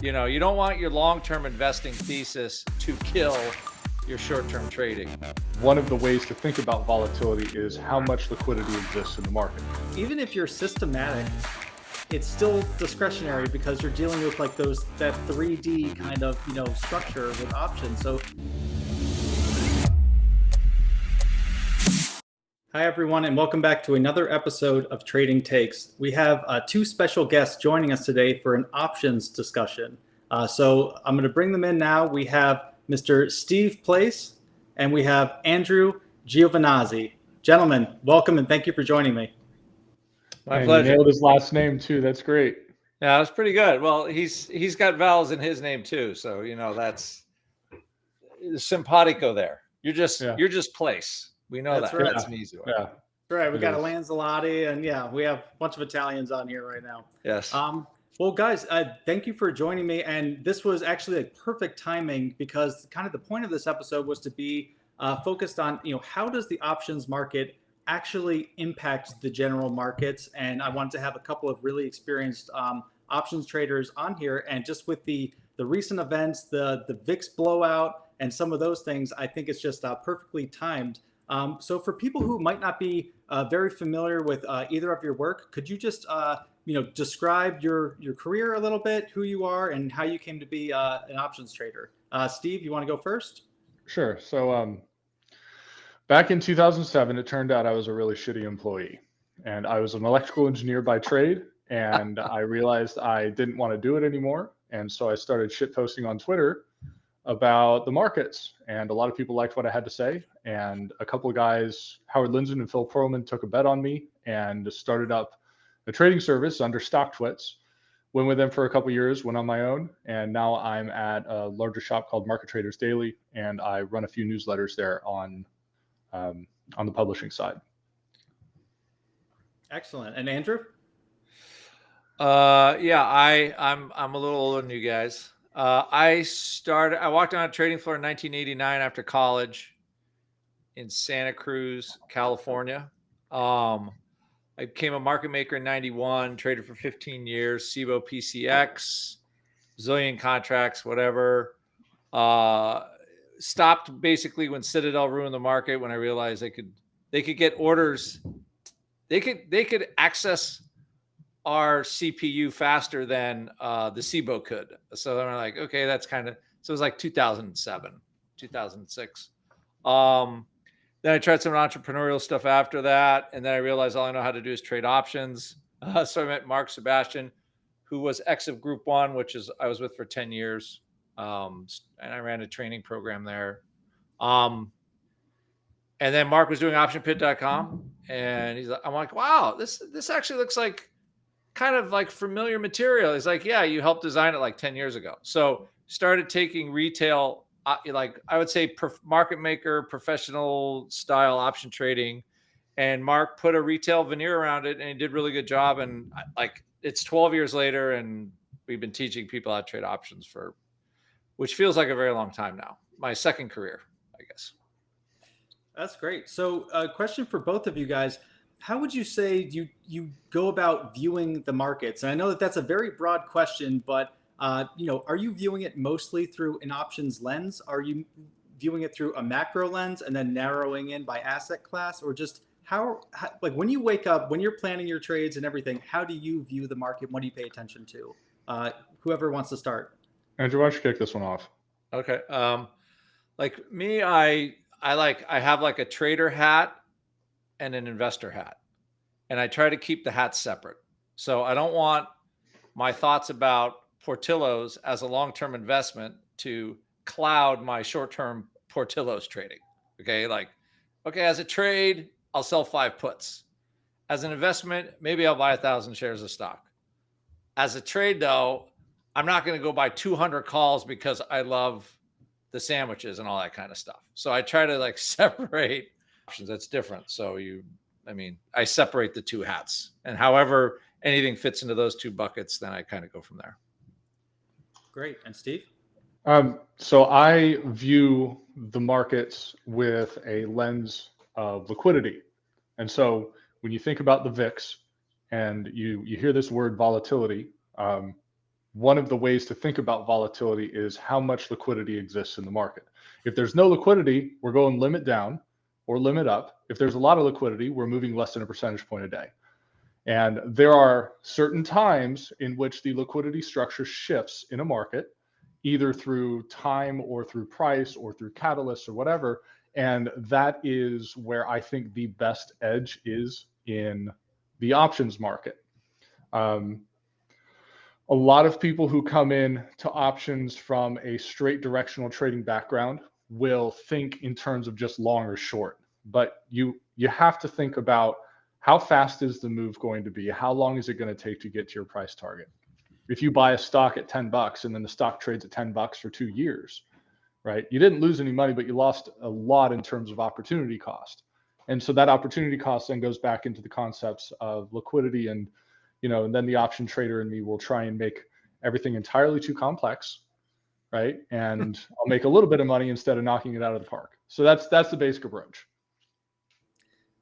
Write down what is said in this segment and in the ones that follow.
You don't want your long-term investing thesis to kill your short-term trading. One of the ways to think about volatility is how much liquidity exists in the market. Even if you're systematic, it's still discretionary because you're dealing with like that 3D kind of structure with options. So hi everyone, and welcome back to another episode of Trading Takes. We have two special guests joining us today for an options discussion. So I'm going to bring them in now. We have Mr. Steve Place and we have Andrew Giovinazzi. Gentlemen, welcome and thank you for joining me. My pleasure. You nailed his last name too. That's great. Yeah, that's pretty good. Well, he's got vowels in his name too, so that's simpatico there. You're just Place. We know that. Right. That's an easy one. Yeah. Right. We got a Lanzilotti, and we have a bunch of Italians on here right now. Yes. Well, guys, thank you for joining me. And this was actually like perfect timing because kind of the point of this episode was to be focused on, how does the options market actually impact the general markets? And I wanted to have a couple of really experienced options traders on here. And just with the recent events, the VIX blowout, and some of those things, I think it's just perfectly timed. So for people who might not be very familiar with either of your work, could you just describe your career a little bit, who you are, and how you came to be an options trader? Steve, you want to go first? Sure. So back in 2007, it turned out I was a really shitty employee, and I was an electrical engineer by trade, and I realized I didn't want to do it anymore, and so I started shit posting on Twitter about the markets, and a lot of people liked what I had to say, and a couple of guys, Howard Lindzen and Phil Perlman, took a bet on me and started up a trading service under StockTwits. Went with them for a couple of years, went on my own, and now I'm at a larger shop called Market Traders Daily, and I run a few newsletters there on the publishing side. Excellent. And Andrew? I'm a little older than you guys. I walked on a trading floor in 1989 after college in Santa Cruz, California. I became a market maker in 91, traded for 15 years, SIBO PCX, zillion contracts, whatever. Stopped basically when Citadel ruined the market, when I realized they could get orders. They could access our CPU faster than the SIBO could. So then we're like, okay, that's so it was like 2007, 2006. Then I tried some entrepreneurial stuff after that. And then I realized all I know how to do is trade options. So I met Mark Sebastian, who was ex of Group One, which is I was with for 10 years. And I ran a training program there. And then Mark was doing optionpit.com. And I'm like, wow, this actually looks like kind of like familiar material. He's like, yeah, you helped design it like 10 years ago. So started taking retail, like I would say market maker, professional style option trading. And Mark put a retail veneer around it and he did a really good job. And like, it's 12 years later and we've been teaching people how to trade options which feels like a very long time now. My second career, I guess. That's great. So a question for both of you guys. How would you say you go about viewing the markets? And I know that that's a very broad question, but are you viewing it mostly through an options lens? Are you viewing it through a macro lens and then narrowing in by asset class? Or just how like when you wake up, when you're planning your trades and everything, how do you view the market? What do you pay attention to? Whoever wants to start. Andrew, why don't you kick this one off? Okay. Like me, I have like a trader hat and an investor hat. And I try to keep the hats separate. So I don't want my thoughts about Portillo's as a long-term investment to cloud my short-term Portillo's trading. Okay. As a trade, I'll sell 5 puts. As an investment, maybe I'll buy 1,000 shares of stock. As a trade though, I'm not going to go buy 200 calls because I love the sandwiches and all that kind of stuff. So I try to like separate options. That's different. So I separate the two hats, and however anything fits into those two buckets, then I kind of go from there. Great. And Steve? So I view the markets with a lens of liquidity. And so when you think about the VIX and you hear this word volatility, one of the ways to think about volatility is how much liquidity exists in the market. If there's no liquidity, we're going limit down or limit up. If there's a lot of liquidity, we're moving less than a percentage point a day. And there are certain times in which the liquidity structure shifts in a market, either through time or through price or through catalysts or whatever. And that is where I think the best edge is in the options market. A lot of people who come in to options from a straight directional trading background will think in terms of just long or short, but you have to think about how fast is the move going to be? How long is it going to take to get to your price target? If you buy a stock at $10 and then the stock trades at $10 for 2 years, right? You didn't lose any money, but you lost a lot in terms of opportunity cost. And so that opportunity cost then goes back into the concepts of liquidity and, and then the option trader and me will try and make everything entirely too complex, right? And I'll make a little bit of money instead of knocking it out of the park. So that's the basic approach.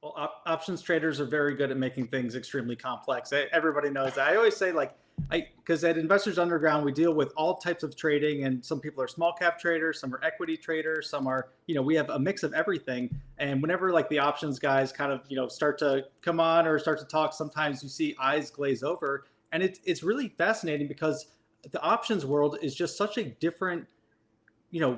Well, options traders are very good at making things extremely complex. Everybody knows that. I always say, because at Investors Underground, we deal with all types of trading, and some people are small cap traders, some are equity traders, some are, we have a mix of everything. And whenever the options guys kind of, start to come on or start to talk, sometimes you see eyes glaze over. And it's really fascinating because the options world is just such a different,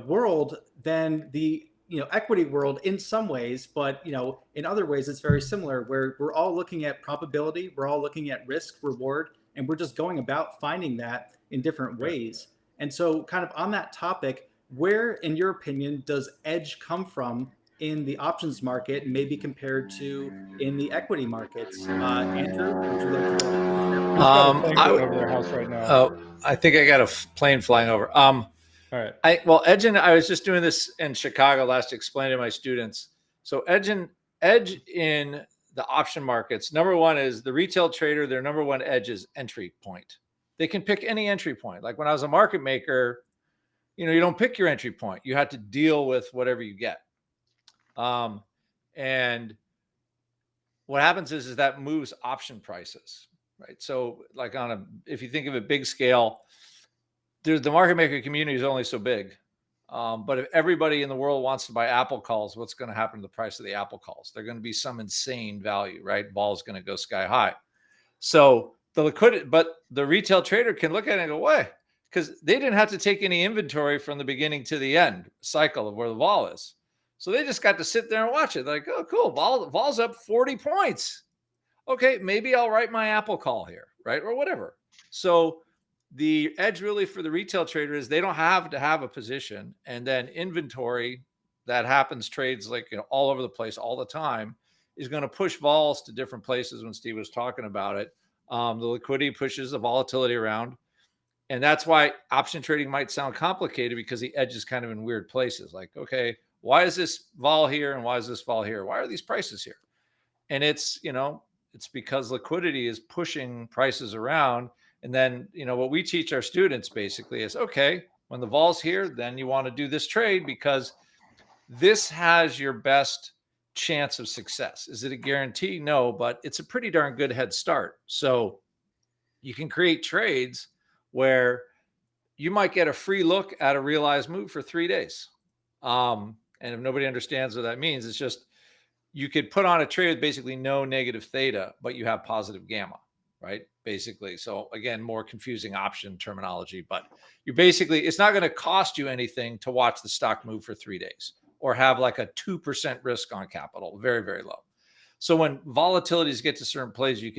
world than the equity world in some ways, but in other ways it's very similar, where we're all looking at probability, we're all looking at risk reward, and we're just going about finding that in different ways. And so kind of on that topic, where in your opinion does edge come from in the options market, maybe compared to in the equity markets? Andrew, would you like to go? Over their house right now. I think I got a plane flying over. All right. Edge, and I was just doing this in Chicago last, explaining to my students. So edge in the option markets, number one is the retail trader. Their number one edge is entry point. They can pick any entry point. Like when I was a market maker, you don't pick your entry point. You had to deal with whatever you get. And what happens is that moves option prices, right? So like if you think of a big scale, the market maker community is only so big. But if everybody in the world wants to buy Apple calls, what's going to happen to the price of the Apple calls? They're going to be some insane value, right? Vol's going to go sky high. So the liquidity, but the retail trader can look at it and go, why? Because they didn't have to take any inventory from the beginning to the end cycle of where the vol is. So they just got to sit there and watch it. They're like, oh, cool. Vol's up 40 points. Okay, maybe I'll write my Apple call here, right? Or whatever. So the edge really for the retail trader is they don't have to have a position, and then inventory that trades all over the place all the time is going to push vols to different places. When Steve was talking about it, the liquidity pushes the volatility around, and that's why option trading might sound complicated, because the edge is kind of in weird places. Like, okay, why is this vol here and why is this vol here? Why are these prices here? And it's because liquidity is pushing prices around. And then, what we teach our students basically is, okay, when the vol's here, then you want to do this trade because this has your best chance of success. Is it a guarantee? No, but it's a pretty darn good head start. So you can create trades where you might get a free look at a realized move for 3 days. And if nobody understands what that means, it's just you could put on a trade with basically no negative theta, but you have positive gamma, right? Basically. So again, more confusing option terminology, but it's not going to cost you anything to watch the stock move for 3 days or have like a 2% risk on capital, very, very low. So when volatilities get to certain places, you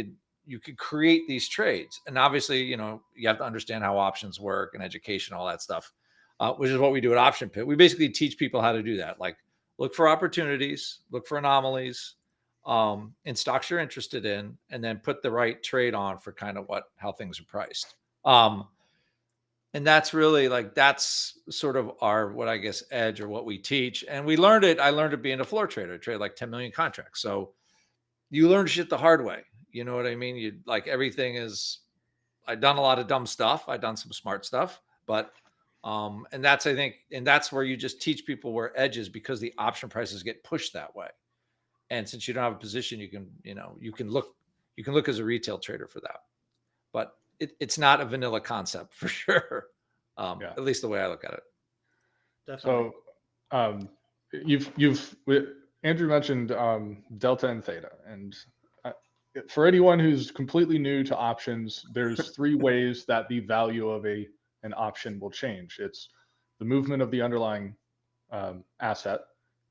could create these trades. And obviously, you have to understand how options work and education, all that stuff, which is what we do at Option Pit. We basically teach people how to do that. Like, look for opportunities, look for anomalies in stocks you're interested in, and then put the right trade on for kind of how things are priced. And that's really that's sort of our, what I guess, edge or what we teach. And I learned it being a floor trader. I traded like 10 million contracts. So you learn shit the hard way. You know what I mean? I've done a lot of dumb stuff. I've done some smart stuff, but and that's where you just teach people where edge is, because the option prices get pushed that way. And since you don't have a position, you can look as a retail trader for that. But it's not a vanilla concept for sure. Yeah. At least the way I look at it. Definitely. So Andrew mentioned delta and theta, and uh, for anyone who's completely new to options, there's three ways that the value of an option will change. It's the movement of the underlying asset,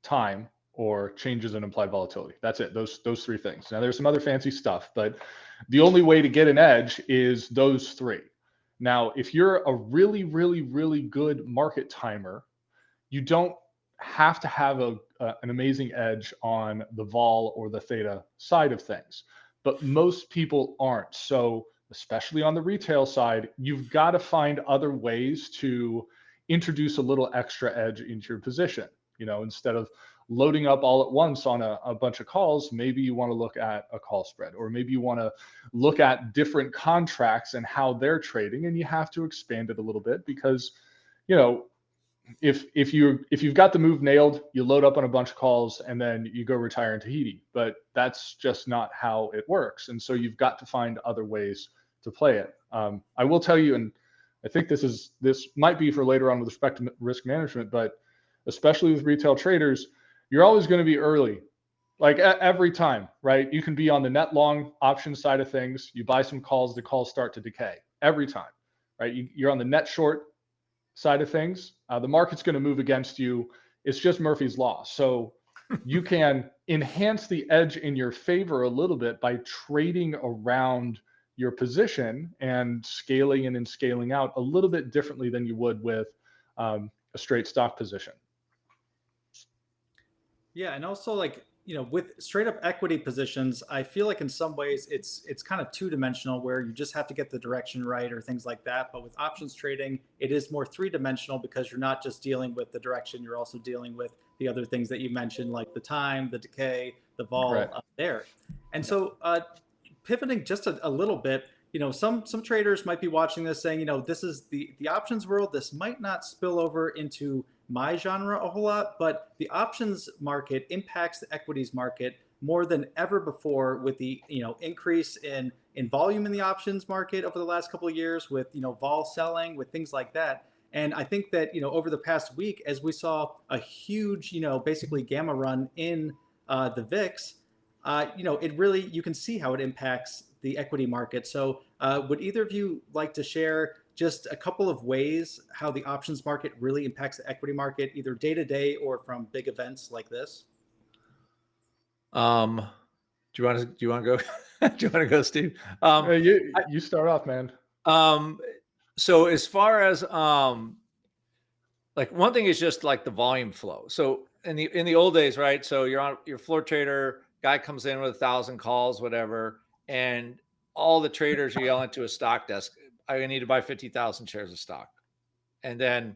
time, or changes in implied volatility. That's it. Those three things. Now there's some other fancy stuff, but the only way to get an edge is those three. Now, if you're a really, really, really good market timer, you don't have to have an amazing edge on the vol or the theta side of things, but most people aren't. So especially on the retail side, you've got to find other ways to introduce a little extra edge into your position. Instead of loading up all at once on a bunch of calls, maybe you want to look at a call spread, or maybe you want to look at different contracts and how they're trading, and you have to expand it a little bit because, if you've got the move nailed, you load up on a bunch of calls and then you go retire in Tahiti. But that's just not how it works. And so you've got to find other ways to play it. I will tell you, and I think this might be for later on with respect to risk management, but especially with retail traders, you're always going to be early. Like every time, right? You can be on the net long option side of things. You buy some calls, the calls start to decay every time, right? You're on the net short side of things, the market's going to move against you. It's just Murphy's Law. So you can enhance the edge in your favor a little bit by trading around your position and scaling in and scaling out a little bit differently than you would with a straight stock position. Yeah, and also with straight up equity positions, I feel like in some ways it's kind of two-dimensional where you just have to get the direction right or things like that. But with options trading, it is more three-dimensional because you're not just dealing with the direction, you're also dealing with the other things that you mentioned, like the time, the decay, the vol up there. And so pivoting just a little bit, some traders might be watching this saying, this is the options world. This might not spill over into my genre a whole lot, but the options market impacts the equities market more than ever before with the increase in volume in the options market over the last couple of years with vol selling, with things like that. And I think that over the past week, as we saw a huge basically gamma run in the VIX, it really, you can see how it impacts the equity market. So would either of you like to share just a couple of ways how the options market really impacts the equity market, either day to day or from big events like this? Do you want to go? Do you want to go, Steve? You start off, man. So as far as like one thing is just like the volume flow. So in the old days, right? So you're on your floor trader, guy comes in with 1,000 calls, whatever, and all the traders are yelling to a stock desk, I need to buy 50,000 shares of stock. And then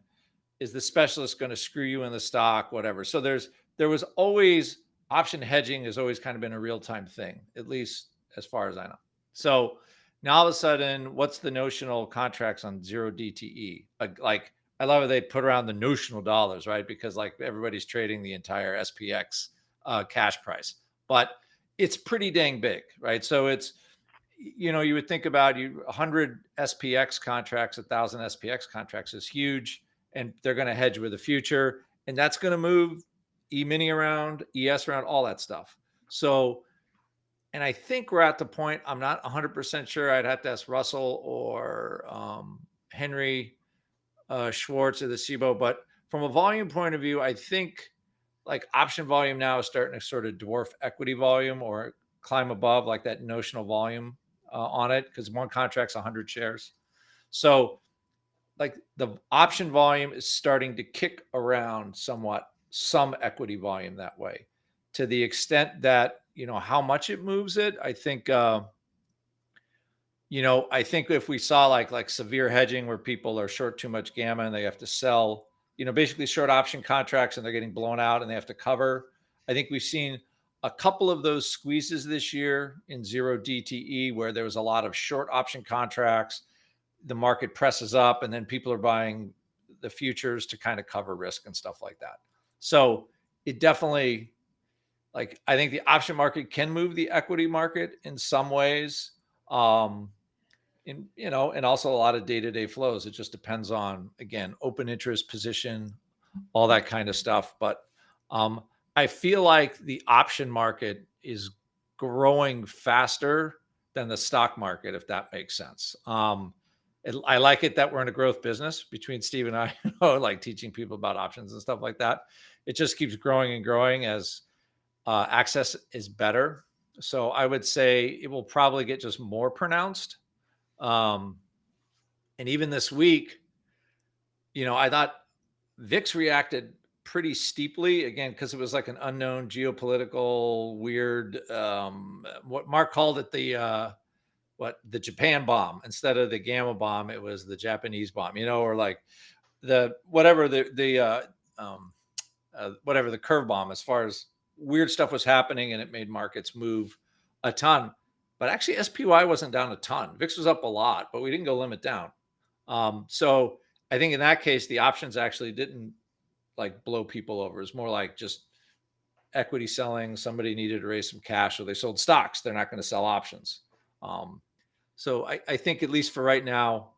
is the specialist going to screw you in the stock, whatever. So there was always option hedging has always kind of been a real-time thing, at least as far as I know. So now all of a sudden, what's the notional contracts on 0 DTE? Like I love it. They put around the notional dollars, right? Because like everybody's trading the entire SPX cash price, but it's pretty dang big, right? So it's, you would think about 100 SPX contracts, 1,000 SPX contracts is huge, and they're going to hedge with the future, and that's going to move E-mini around, ES around, all that stuff. So, and I think we're at the point, I'm not 100% sure. I'd have to ask Russell or Henry Schwartz of the SIBO, but from a volume point of view, I think like option volume now is starting to sort of dwarf equity volume or climb above like that notional volume on it, because one contract's 100 shares. So like the option volume is starting to kick around somewhat some equity volume that way, to the extent that how much it moves it. I think I think if we saw like severe hedging where people are short too much gamma and they have to sell basically short option contracts and they're getting blown out and they have to cover, I think we've seen a couple of those squeezes this year in 0 DTE where there was a lot of short option contracts. The market presses up and then people are buying the futures to kind of cover risk and stuff like that. So it definitely, like, I think the option market can move the equity market in some ways. and also a lot of day-to-day flows. It just depends on, again, open interest position, all that kind of stuff. But I feel like the option market is growing faster than the stock market, if that makes sense. I like it that we're in a growth business between Steve and I, like teaching people about options and stuff like that. It just keeps growing and growing as access is better. So I would say it will probably get just more pronounced. Um, and even this week, I thought VIX reacted pretty steeply again because it was like an unknown geopolitical weird. What Mark called it the Japan bomb instead of the gamma bomb. It was the Japanese bomb, or like the whatever whatever the curve bomb, as far as weird stuff was happening, and it made markets move a ton. But actually, SPY wasn't down a ton. VIX was up a lot, but we didn't go limit down. So I think in that case, the options actually didn't like blow people over. It's more like just equity selling. Somebody needed to raise some cash, so they sold stocks. They're not going to sell options. So I think at least for right now,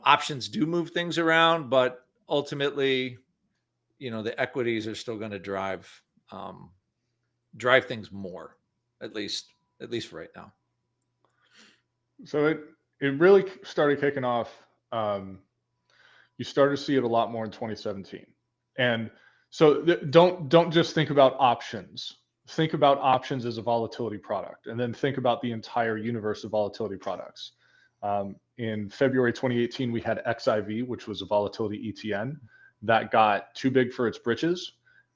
options do move things around, but ultimately, the equities are still going to drive things more, at least for right now. So it really started kicking off. You started to see it a lot more in 2017, and so don't just think about options. Think about options as a volatility product, and then think about the entire universe of volatility products. In February 2018, we had XIV, which was a volatility ETN that got too big for its britches.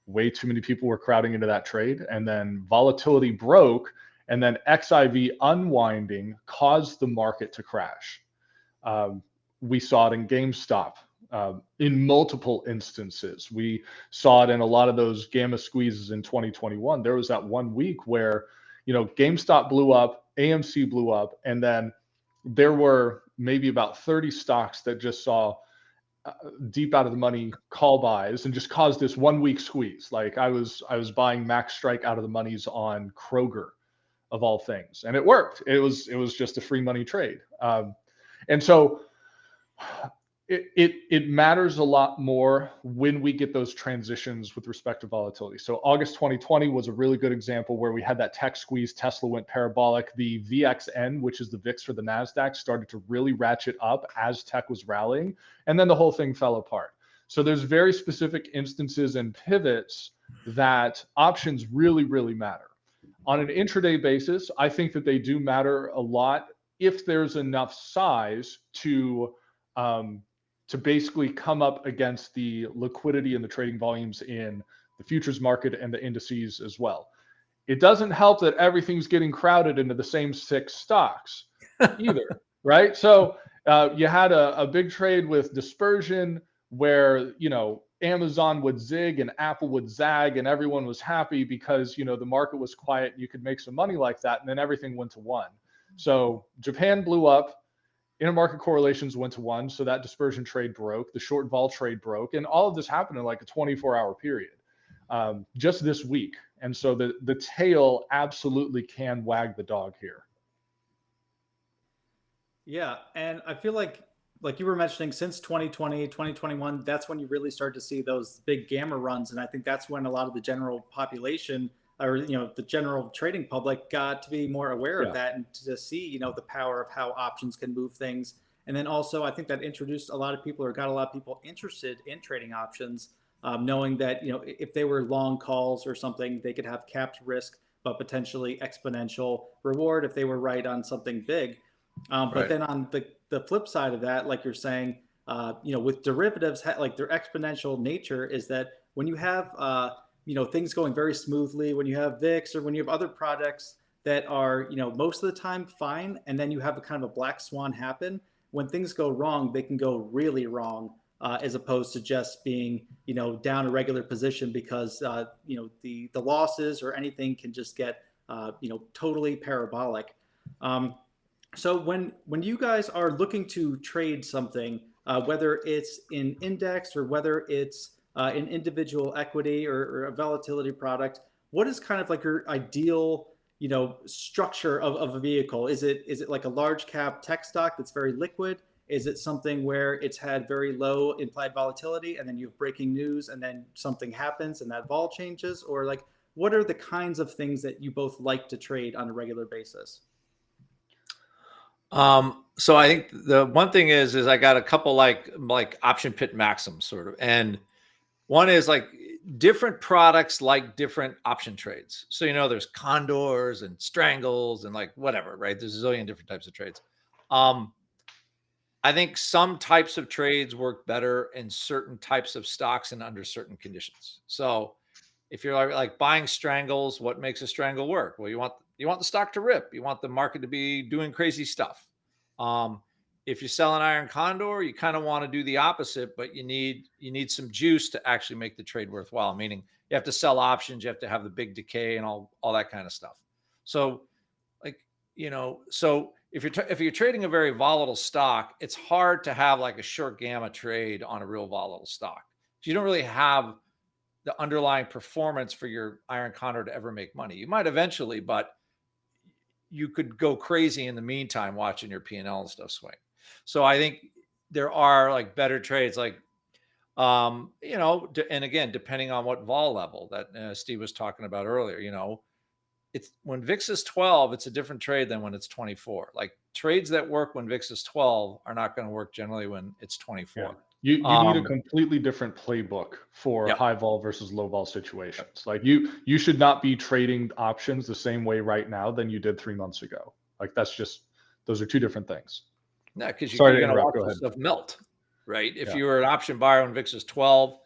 Way too many people were crowding into that trade, and then volatility broke, and then XIV unwinding caused the market to crash. We saw it in GameStop in multiple instances. We saw it in a lot of those gamma squeezes in 2021. There was that 1 week where, GameStop blew up, AMC blew up, and then there were maybe about 30 stocks that just saw deep out of the money call buys and just caused this 1 week squeeze. Like I was buying max strike out of the monies on Kroger, of all things, and it worked. It was just a free money trade, and so it matters a lot more when we get those transitions with respect to volatility. So August 2020 was a really good example where we had that tech squeeze. Tesla went parabolic. The VXN, which is the VIX for the NASDAQ, started to really ratchet up as tech was rallying, and then the whole thing fell apart. So there's very specific instances and pivots that options really, really matter. On an intraday basis, I think that they do matter a lot if there's enough size to basically come up against the liquidity and the trading volumes in the futures market and the indices as well. It doesn't help that everything's getting crowded into the same 6 stocks either, right? So you had a big trade with dispersion where, Amazon would zig and Apple would zag, and everyone was happy because, the market was quiet and you could make some money like that, and then everything went to 1. So Japan blew up. Intermarket correlations went to 1, so that dispersion trade broke. The short vol trade broke, and all of this happened in like a 24-hour period, just this week. And so the tail absolutely can wag the dog here. Yeah, and I feel like you were mentioning, since 2020, 2021, that's when you really start to see those big gamma runs, and I think that's when a lot of the general population, or the general trading public, got to be more aware of that, and to see the power of how options can move things. And then also, I think that introduced a lot of people, or got a lot of people interested in trading options, knowing that if they were long calls or something, they could have capped risk but potentially exponential reward if they were right on something big. But then on the flip side of that, like you're saying, with derivatives, like their exponential nature is that when you have things going very smoothly, when you have VIX or when you have other products that are, most of the time fine, and then you have a kind of a black swan happen, when things go wrong, they can go really wrong, as opposed to just being, down a regular position because, the losses or anything can just get, totally parabolic. So when you guys are looking to trade something, whether it's in index or whether it's an individual equity or a volatility product, what is kind of like your ideal, structure of a vehicle? Is it like a large cap tech stock that's very liquid? Is it something where it's had very low implied volatility and then you have breaking news and then something happens and that vol changes? Or like, what are the kinds of things that you both like to trade on a regular basis? So I think the one thing is I got a couple like option pit maxims sort of, and one is like different products like different option trades. So there's condors and strangles and like whatever, right? There's a zillion different types of trades. I think some types of trades work better in certain types of stocks and under certain conditions. So if you're like buying strangles, what makes a strangle work? Well, you want the stock to rip. You want the market to be doing crazy stuff. If you sell an iron condor, you kind of want to do the opposite, but you need some juice to actually make the trade worthwhile. Meaning you have to sell options, you have to have the big decay and all that kind of stuff. So so if you're trading a very volatile stock, it's hard to have like a short gamma trade on a real volatile stock. So you don't really have the underlying performance for your iron condor to ever make money. You might eventually, but you could go crazy in the meantime watching your P&L and stuff swing. So I think there are like better trades, like and again, depending on what vol level that Steve was talking about earlier, it's when VIX is 12, it's a different trade than when it's 24. Like trades that work when VIX is 12 are not going to work generally when it's 24. Yeah. You need a completely different playbook for high vol versus low vol situations. Like you should not be trading options the same way right now than you did 3 months ago. Like those are two different things. Yeah, because you're Sorry to going to interrupt. watch Go this ahead. stuff melt, right? If you were an option buyer when VIX was 12,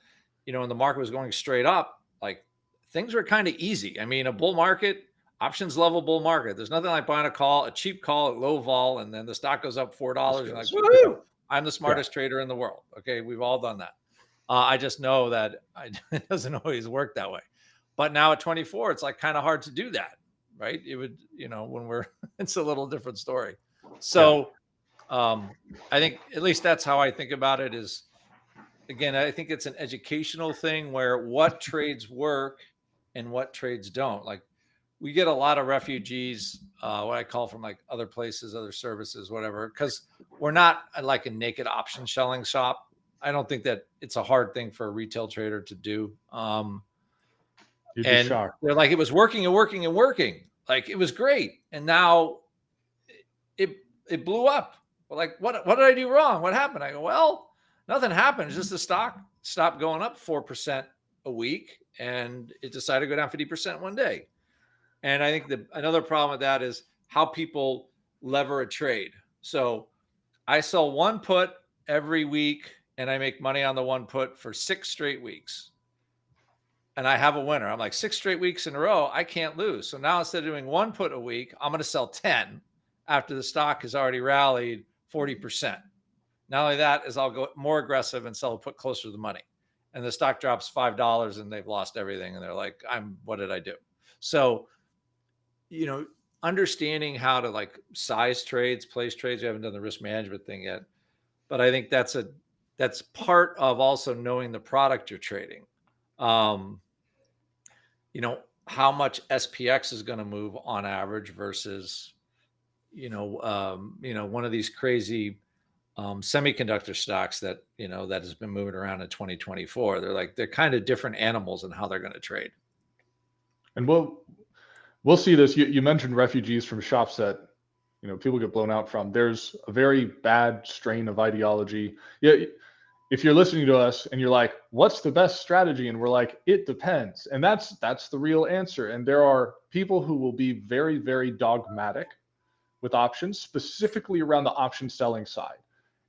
and the market was going straight up, like things were kind of easy. I mean, a bull market, options level bull market, there's nothing like buying a cheap call at low vol, and then the stock goes up $4. You're like, woohoo! I'm the smartest trader in the world. Okay, we've all done that. I just know that it doesn't always work that way. But now at 24, it's like kind of hard to do that, right? It would, when it's a little different story. So I think at least that's how I think about it is, again, I think it's an educational thing where what trades work and what trades don't. Like we get a lot of refugees, what I call from like other places, other services, whatever, because we're not like a naked option shelling shop. I don't think that it's a hard thing for a retail trader to do. You'd be And shocked. they're like, it was working and working and working. Like it was great. And now it blew up. We're like, what did I do wrong? What happened? I go, well, nothing happened. It's just the stock stopped going up 4% a week and it decided to go down 50% one day. And I think another problem with that is how people lever a trade. So I sell one put every week and I make money on the one put for 6 straight weeks. And I have a winner. I'm like 6 straight weeks in a row, I can't lose. So now instead of doing one put a week, I'm going to sell 10 after the stock has already rallied 40%. Not only that is I'll go more aggressive and sell a put closer to the money. And the stock drops $5 and they've lost everything. And they're like, what did I do? So, understanding how to like size trades, place trades. We haven't done the risk management thing yet, but I think that's part of also knowing the product you're trading. How much SPX is going to move on average versus, one of these crazy semiconductor stocks that has been moving around in 2024. They're kind of different animals in how they're going to trade. And we'll see this. You mentioned refugees from shops that people get blown out from. There's a very bad strain of ideology. Yeah, if you're listening to us and you're like, what's the best strategy? And we're like, it depends. And that's the real answer. And there are people who will be very, very dogmatic with options, specifically around the option selling side.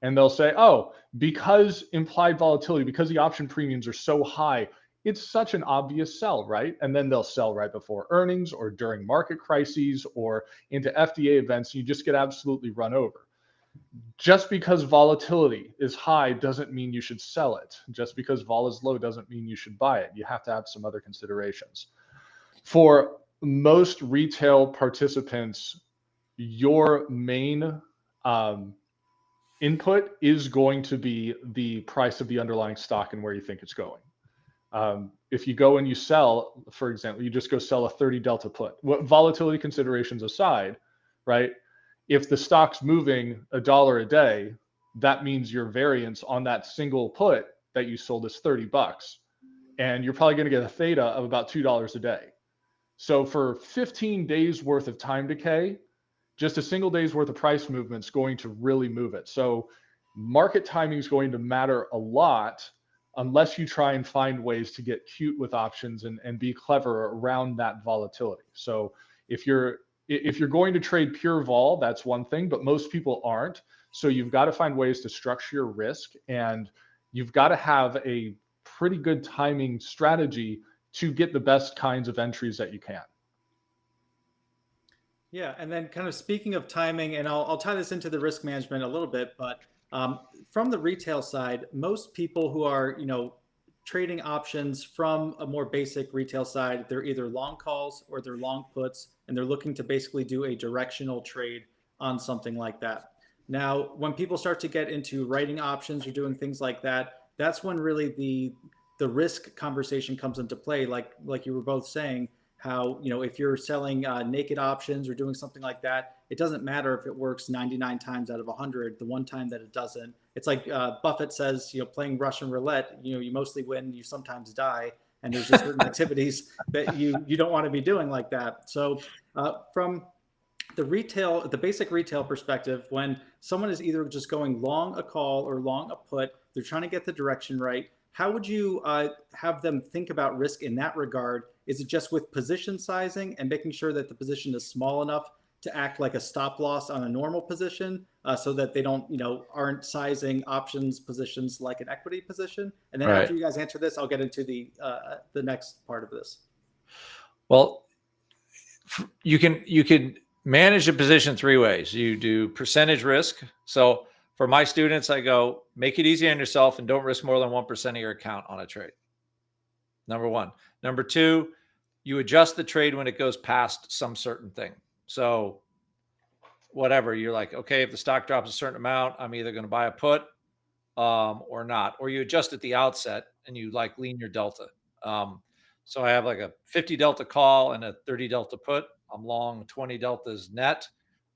And they'll say, oh, because implied volatility, because the option premiums are so high, it's such an obvious sell, right? And then they'll sell right before earnings or during market crises or into FDA events. You just get absolutely run over. Just because volatility is high doesn't mean you should sell it. Just because vol is low doesn't mean you should buy it. You have to have some other considerations. For most retail participants, your main input is going to be the price of the underlying stock and where you think it's going. If you go and you sell, for example, you just go sell a 30 delta put, what volatility considerations aside, right? If the stock's moving $1 a day, that means your variance on that single put that you sold is $30. And you're probably going to get a theta of about $2 a day. So for 15 days worth of time decay, just a single day's worth of price movement is going to really move it. So market timing is going to matter a lot unless you try and find ways to get cute with options and be clever around that volatility. So if you're going to trade pure vol, that's one thing, but most people aren't. So you've got to find ways to structure your risk, and you've got to have a pretty good timing strategy to get the best kinds of entries that you can. Yeah, and then kind of speaking of timing, and I'll tie this into the risk management a little bit, but from the retail side, most people who are trading options from a more basic retail side, they're either long calls or they're long puts, and they're looking to basically do a directional trade on something like that. Now, when people start to get into writing options or doing things like that, that's when really the risk conversation comes into play. Like you were both saying, how if you're selling naked options or doing something like that, it doesn't matter if it works 99 times out of 100. The one time that it doesn't, it's like Buffett says, playing Russian roulette, you mostly win, you sometimes die, and there's just certain activities that you don't want to be doing like that. So from the basic retail perspective, when someone is either just going long a call or long a put, they're trying to get the direction right. How would you have them think about risk in that regard? Is it just with position sizing and making sure that the position is small enough to act like a stop loss on a normal position, so that they don't, aren't sizing options positions like an equity position? And then after you guys answer this, I'll get into the next part of this. Well, you can manage a position three ways. You do percentage risk. So for my students, I go, make it easy on yourself and don't risk more than 1% of your account on a trade. Number one. Number two, you adjust the trade when it goes past some certain thing. So whatever, you're like, okay, if the stock drops a certain amount, I'm either going to buy a put or not. Or you adjust at the outset and you like lean your delta. So I have like a 50 delta call and a 30 delta put. I'm long 20 deltas net,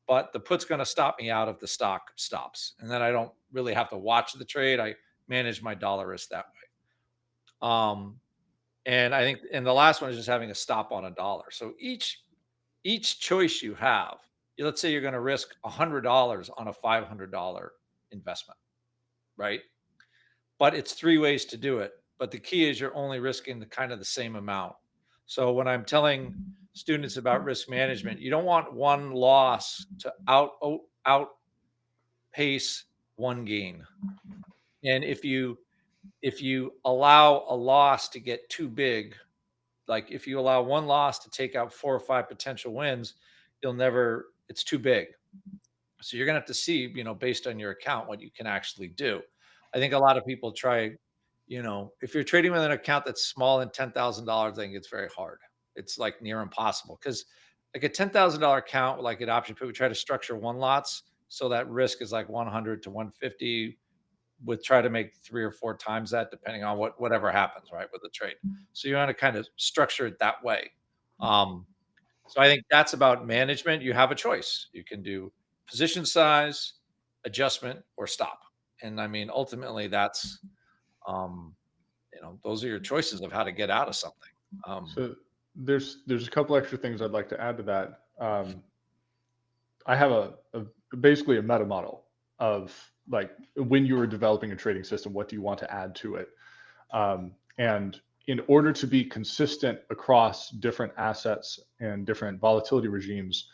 but the put's going to stop me out if the stock stops. And then I don't really have to watch the trade. I manage my dollar risk that way. And I think, and the last one is just having a stop on a dollar. So each choice you have, let's say you're going to risk $100 on a $500 investment, right? But it's three ways to do it. But the key is you're only risking the kind of the same amount. So when I'm telling students about risk management, you don't want one loss to outpace one gain. And if you allow a loss to get too big, like if you allow one loss to take out 4 or 5 potential wins, it's too big. So you're going to have to see, based on your account, what you can actually do. I think a lot of people try, if you're trading with an account that's small and $10,000, I think it's very hard. It's like near impossible, because like a $10,000 account, like an option put, we try to structure one lots. So that risk is like 100 to 150, with try to make 3 or 4 times that, depending on whatever happens, right, with the trade. So you want to kind of structure it that way. So I think that's about management. You have a choice. You can do position size, adjustment, or stop. And I mean, ultimately, that's those are your choices of how to get out of something. So there's a couple extra things I'd like to add to that. I have basically a meta model of like, when you are developing a trading system, what do you want to add to it? And in order to be consistent across different assets and different volatility regimes,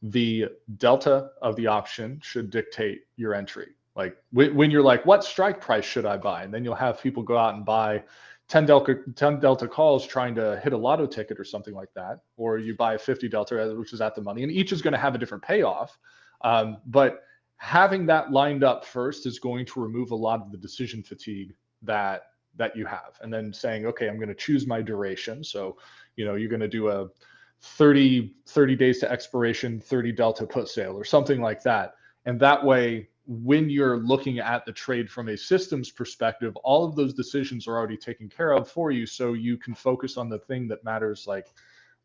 the delta of the option should dictate your entry. Like when you're like, what strike price should I buy? And then you'll have people go out and buy 10 delta calls trying to hit a lotto ticket or something like that. Or you buy a 50 delta, which is at the money, and each is going to have a different payoff. But having that lined up first is going to remove a lot of the decision fatigue that you have. And then saying, okay, I'm going to choose my duration. So, you're going to do a 30 days to expiration, 30 delta put sale or something like that. And that way when you're looking at the trade from a systems perspective, all of those decisions are already taken care of for you, so you can focus on the thing that matters, like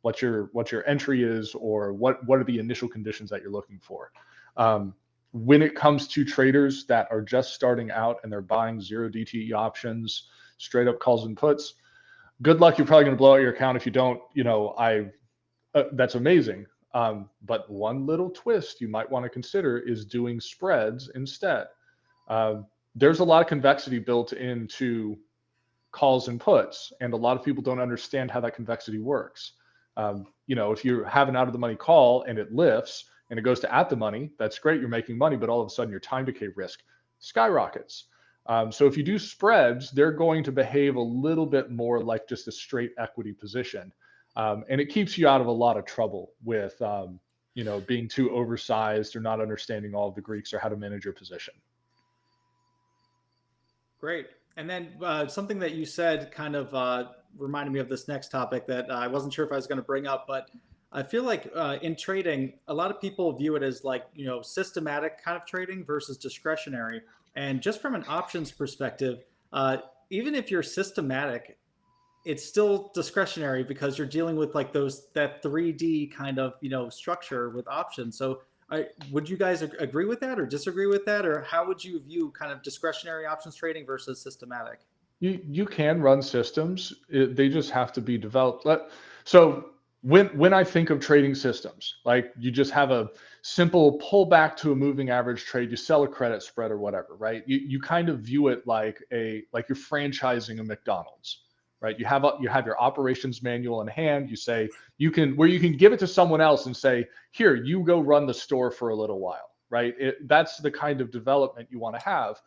what your entry is, or what are the initial conditions that you're looking for. When it comes to traders that are just starting out and they're buying 0 DTE options, straight up calls and puts, good luck. You're probably going to blow out your account if you don't. That's amazing. But one little twist you might want to consider is doing spreads instead. There's a lot of convexity built into calls and puts, and a lot of people don't understand how that convexity works. If you have an out of the money call and it lifts and it goes to at the money, that's great. You're making money, but all of a sudden your time decay risk skyrockets. So if you do spreads, they're going to behave a little bit more like just a straight equity position. And it keeps you out of a lot of trouble with, being too oversized or not understanding all of the Greeks or how to manage your position. Great. And then something that you said kind of reminded me of this next topic that I wasn't sure if I was going to bring up, but I feel like in trading, a lot of people view it as like, systematic kind of trading versus discretionary. And just from an options perspective, even if you're systematic, it's still discretionary because you're dealing with like that 3D kind of structure with options. So would you guys agree with that or disagree with that, or how would you view kind of discretionary options trading versus systematic? You can run systems. They just have to be developed. So when I think of trading systems, like you just have a simple pullback to a moving average trade, you sell a credit spread or whatever, right? You kind of view it like you're franchising a McDonald's, right? You have your operations manual in hand. You say you can give it to someone else and say, here, you go run the store for a little while, right? That's the kind of development you want to have.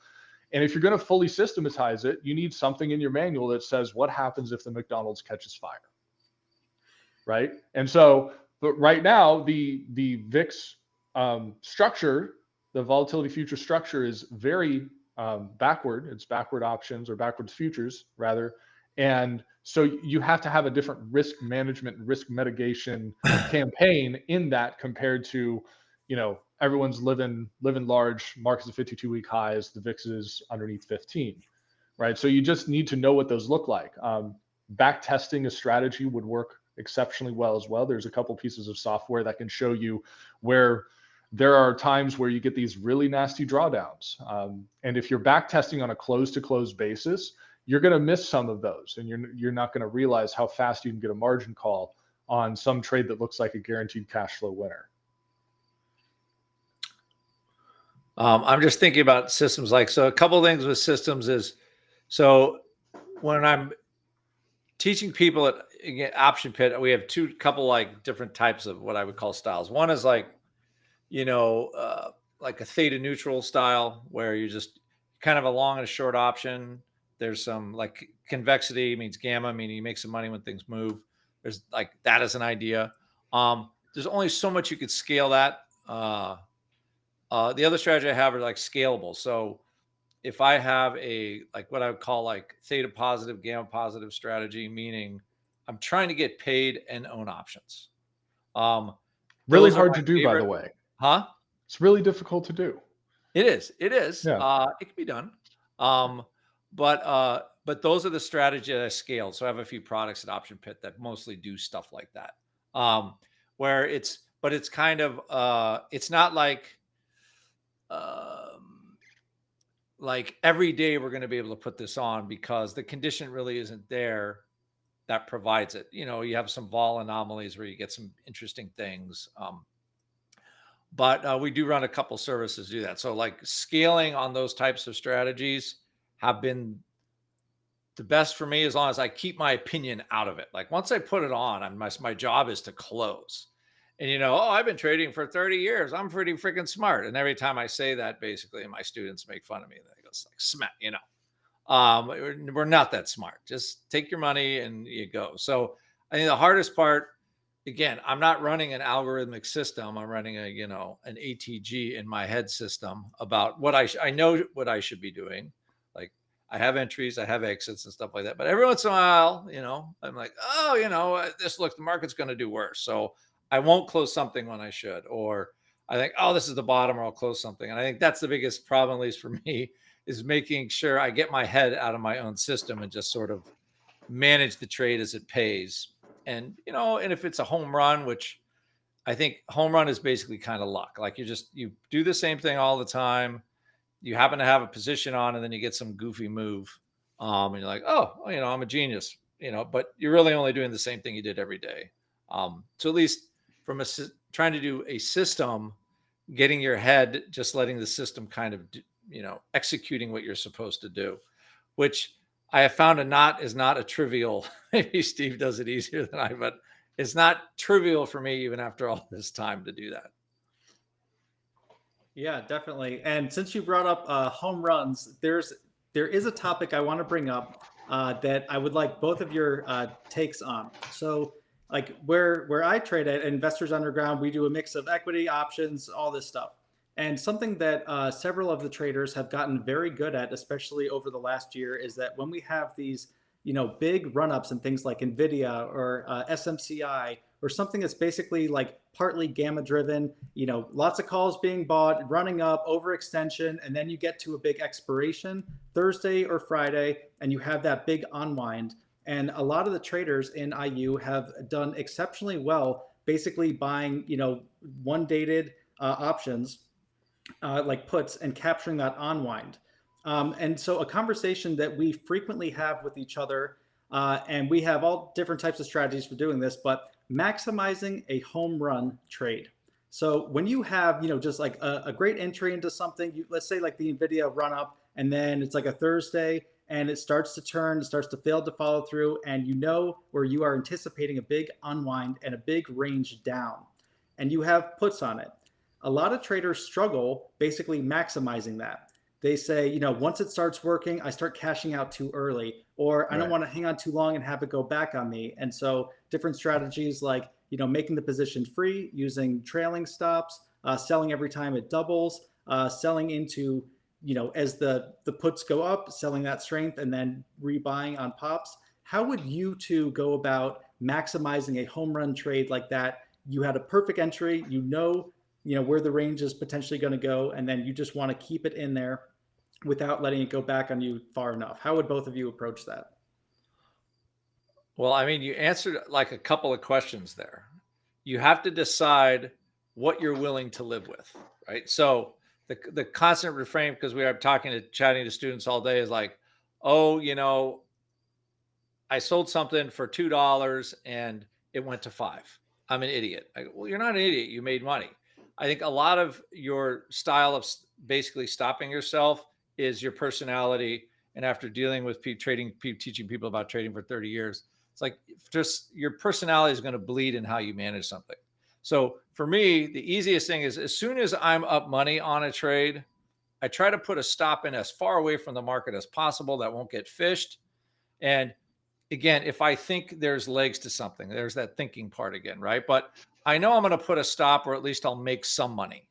And if you're going to fully systematize it, you need something in your manual that says what happens if the McDonald's catches fire, right? And so, but right now, the VIX structure, the volatility future structure, is very backward. It's backward options, or backwards futures rather. And so you have to have a different risk management and risk mitigation campaign in that, compared to, everyone's living large, markets at 52-week highs, the VIX is underneath 15, right? So you just need to know what those look like. Back testing a strategy would work exceptionally well as well. There's a couple pieces of software that can show you where there are times where you get these really nasty drawdowns. And if you're back testing on a close-to-close basis, you're going to miss some of those, and you're not going to realize how fast you can get a margin call on some trade that looks like a guaranteed cash flow winner. I'm just thinking about systems. So a couple of things with systems is, so when I'm teaching people at Option Pit, we have couple different types of what I would call styles. One is like a theta neutral style, where you just kind of a long and a short option. There's some like convexity means gamma, meaning you make some money when things move. There's like that as an idea. There's only so much you could scale that. The other strategy I have are like scalable. So if I have what I would call like theta positive, gamma positive strategy, meaning I'm trying to get paid and own options. Really hard to do, by the way. Huh? It's really difficult to do. It is. Yeah. It can be done. But those are the strategies that I scaled. So I have a few products at Option Pit that mostly do stuff like that. Where it's kind of it's not like every day we're going to be able to put this on, because the condition really isn't there that provides it. You have some vol anomalies where you get some interesting things. But we do run a couple services to do that. So like scaling on those types of strategies have been the best for me, as long as I keep my opinion out of it. Like once I put it on, my job is to close. And I've been trading for 30 years. I'm pretty freaking smart. And every time I say that, basically, my students make fun of me. They go like, smack, we're not that smart. Just take your money and you go. So I think the hardest part, again, I'm not running an algorithmic system. I'm running an ATG in my head system about what I know what I should be doing. Like I have entries, I have exits and stuff like that. But every once in a while, I'm like, the market's going to do worse. So I won't close something when I should, or I think, oh, this is the bottom, or I'll close something. And I think that's the biggest problem, at least for me, is making sure I get my head out of my own system and just sort of manage the trade as it pays. And, and if it's a home run, which I think home run is basically kind of luck. Like you do the same thing all the time. You happen to have a position on, and then you get some goofy move. And you're like, oh, I'm a genius, but you're really only doing the same thing you did every day. So at least from trying to do a system, getting your head, just letting the system kind of, executing what you're supposed to do, which I have found is not a trivial, maybe Steve does it easier than I, but it's not trivial for me even after all this time to do that. Yeah, definitely. And since you brought up home runs, there is a topic I want to bring up that I would like both of your takes on. So, like where I trade at Investors Underground, we do a mix of equity, options, all this stuff. And something that several of the traders have gotten very good at, especially over the last year, is that when we have these, big run-ups and things like Nvidia or SMCI or something that's basically like partly gamma driven, lots of calls being bought, running up, overextension, and then you get to a big expiration Thursday or Friday, and you have that big unwind. And a lot of the traders in IU have done exceptionally well, basically buying, one dated options like puts and capturing that unwind. And so a conversation that we frequently have with each other, and we have all different types of strategies for doing this, but maximizing a home run trade. So when you have, just like a great entry into something, let's say like the Nvidia run up, and then it's like a Thursday and it starts to turn, it starts to fail to follow through, and where you are anticipating a big unwind and a big range down, and you have puts on it. A lot of traders struggle basically maximizing that. They say, once it starts working, I start cashing out too early, or I don't want to hang on too long and have it go back on me. And so different strategies like, making the position free, using trailing stops, selling every time it doubles, selling into, as the puts go up, selling that strength and then rebuying on pops. How would you two go about maximizing a home run trade like that? You had a perfect entry, where the range is potentially going to go, and then you just want to keep it in there without letting it go back on you far enough. How would both of you approach that? Well, I mean, you answered like a couple of questions there. You have to decide what you're willing to live with, right? So the constant refrain, because we are chatting to students all day, is like, oh, I sold something for $2 and it went to 5. I'm an idiot. Well, you're not an idiot. You made money. I think a lot of your style of basically stopping yourself is your personality. And after dealing with teaching people about trading for 30 years, it's like just your personality is going to bleed in how you manage something. So for me, the easiest thing is as soon as I'm up money on a trade, I try to put a stop in as far away from the market as possible that won't get fished. And again, if I think there's legs to something, there's that thinking part again, right? But I know I'm going to put a stop, or at least I'll make some money.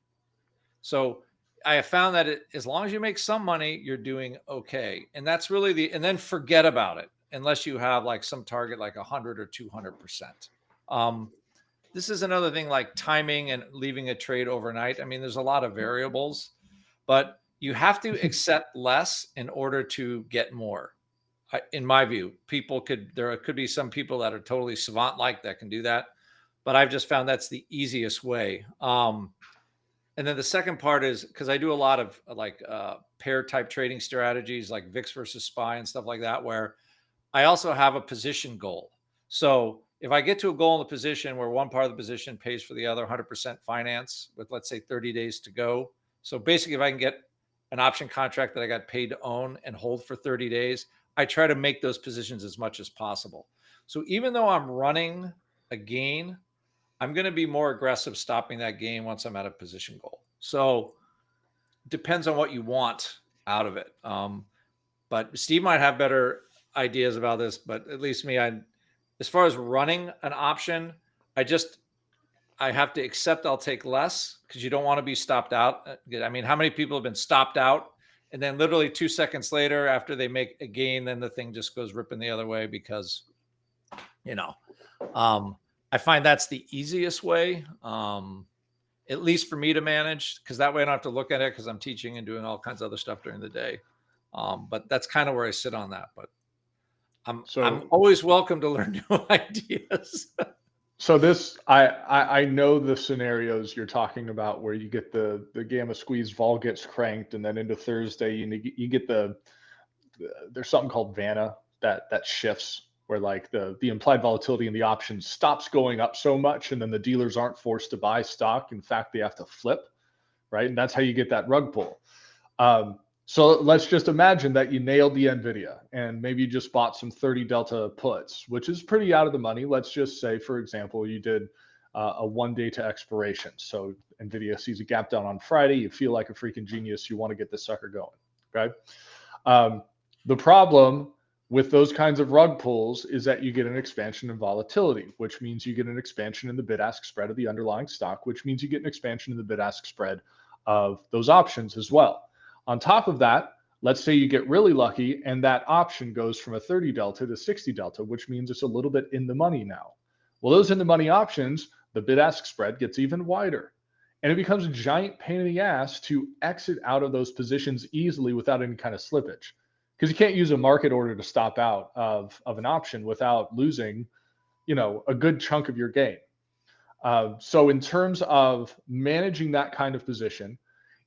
So I have found that as long as you make some money, you're doing okay. And that's really and then forget about it unless you have like some target like 100 or 200%. This is another thing like timing and leaving a trade overnight. I mean, there's a lot of variables, but you have to accept less in order to get more. In my view, there could be some people that are totally savant-like that can do that, but I've just found that's the easiest way. And then the second part is because I do a lot of like pair type trading strategies like VIX versus SPY and stuff like that, where I also have a position goal. So if I get to a goal in the position where one part of the position pays for the other 100% finance with, let's say, 30 days to go. So basically, if I can get an option contract that I got paid to own and hold for 30 days, I try to make those positions as much as possible. So even though I'm running a gain, I'm going to be more aggressive stopping that gain once I'm at a position goal. So depends on what you want out of it. But Steve might have better ideas about this, but at least me, as far as running an option, I have to accept I'll take less because you don't want to be stopped out. I mean, how many people have been stopped out and then literally 2 seconds later after they make a gain, then the thing just goes ripping the other way because, I find that's the easiest way. at least for me to manage, because that way I don't have to look at it because I'm teaching and doing all kinds of other stuff during the day. But that's kind of where I sit on that. But I'm always welcome to learn new ideas. So this, I know the scenarios you're talking about where you get the gamma squeeze vol gets cranked, and then into Thursday you get there's something called Vanna that shifts where like the implied volatility in the option stops going up so much, and then the dealers aren't forced to buy stock. In fact, they have to flip, right? And that's how you get that rug pull. So let's just imagine that you nailed the NVIDIA and maybe you just bought some 30 Delta puts, which is pretty out of the money. Let's just say, for example, you did a 1 day to expiration. So NVIDIA sees a gap down on Friday. You feel like a freaking genius. You want to get this sucker going, okay? The problem with those kinds of rug pulls is that you get an expansion in volatility, which means you get an expansion in the bid-ask spread of the underlying stock, which means you get an expansion in the bid-ask spread of those options as well. On top of that, let's say you get really lucky and that option goes from a 30 Delta to 60 Delta, which means it's a little bit in the money now. Well, those in the money options, the bid-ask spread gets even wider. And it becomes a giant pain in the ass to exit out of those positions easily without any kind of slippage. Because you can't use a market order to stop out of an option without losing, a good chunk of your gain. So in terms of managing that kind of position,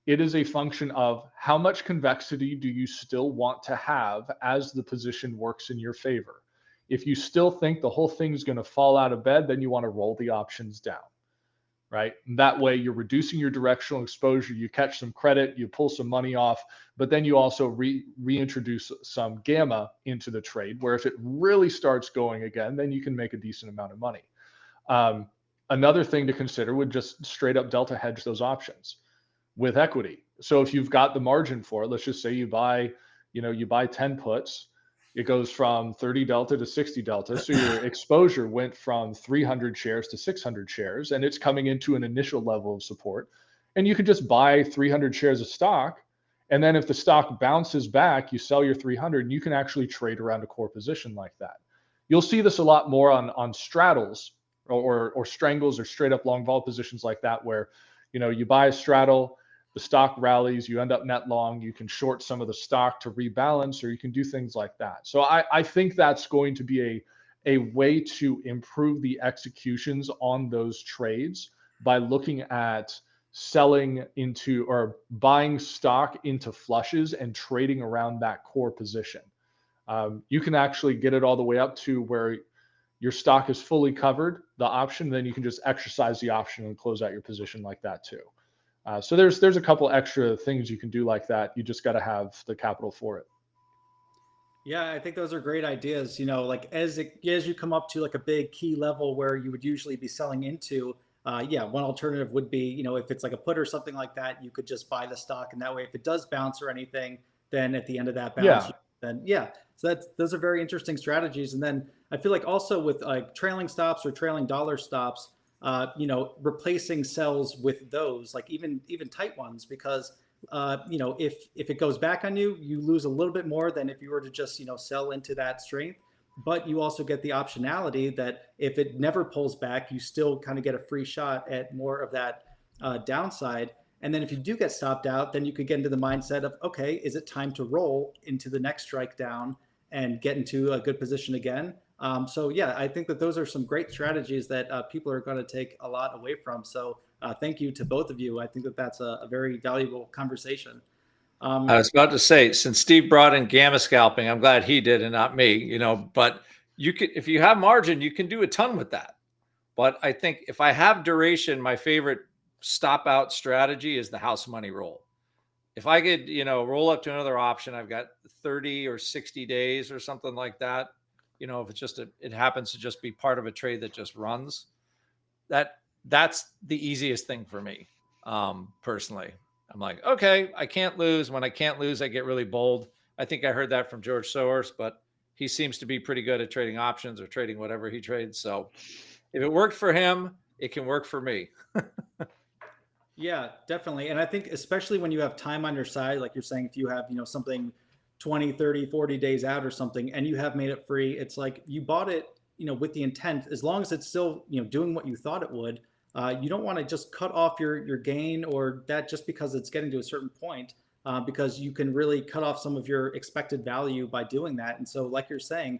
it is a function of how much convexity do you still want to have as the position works in your favor. If you still think the whole thing's going to fall out of bed, then you want to roll the options down, right? And that way you're reducing your directional exposure, you catch some credit, you pull some money off, but then you also reintroduce some gamma into the trade, where if it really starts going again, then you can make a decent amount of money. Another thing to consider would just straight up delta hedge those options with equity. So if you've got the margin for it, let's just say you buy 10 puts, it goes from 30 Delta to 60 Delta. So your exposure went from 300 shares to 600 shares, and it's coming into an initial level of support. And you could just buy 300 shares of stock. And then if the stock bounces back, you sell your 300 and you can actually trade around a core position like that. You'll see this a lot more on straddles or strangles or straight up long vol positions like that, where, you buy a straddle, the stock rallies, you end up net long, you can short some of the stock to rebalance, or you can do things like that. So I think that's going to be a way to improve the executions on those trades by looking at selling into or buying stock into flushes and trading around that core position. You can actually get it all the way up to where your stock is fully covered, the option, then you can just exercise the option and close out your position like that too. So there's a couple extra things you can do like that. You just got to have the capital for it. Yeah, I think those are great ideas. Like as you come up to like a big key level where you would usually be selling into, one alternative would be, if it's like a put or something like that, you could just buy the stock, and that way, if it does bounce or anything, then at the end of that bounce, So those are very interesting strategies. And then I feel like also with like trailing stops or trailing dollar stops, replacing sells with those, like even tight ones, because if it goes back on you, you lose a little bit more than if you were to just sell into that strength. But you also get the optionality that if it never pulls back, you still kind of get a free shot at more of that downside. And then if you do get stopped out, then you could get into the mindset of, okay, is it time to roll into the next strike down and get into a good position again? I think that those are some great strategies that people are going to take a lot away from. So thank you to both of you. I think that that's a very valuable conversation. I was about to say, since Steve brought in gamma scalping, I'm glad he did and not me, but you could, if you have margin, you can do a ton with that. But I think if I have duration, my favorite stop out strategy is the house money roll. If I could, roll up to another option, I've got 30 or 60 days or something like that. If it's just it happens to just be part of a trade that just runs, that's the easiest thing for me. Personally, I'm like, okay, I can't lose. When I can't lose, I get really bold. I think I heard that from George Soros, but he seems to be pretty good at trading options or trading whatever he trades. So if it worked for him, it can work for me. Yeah, definitely. And I think especially when you have time on your side, like you're saying, if you have, something 20, 30, 40 days out or something, and you have made it free, it's like you bought it, with the intent, as long as it's still, doing what you thought it would, You don't want to just cut off your gain or that just because it's getting to a certain point, because you can really cut off some of your expected value by doing that. And so, like you're saying,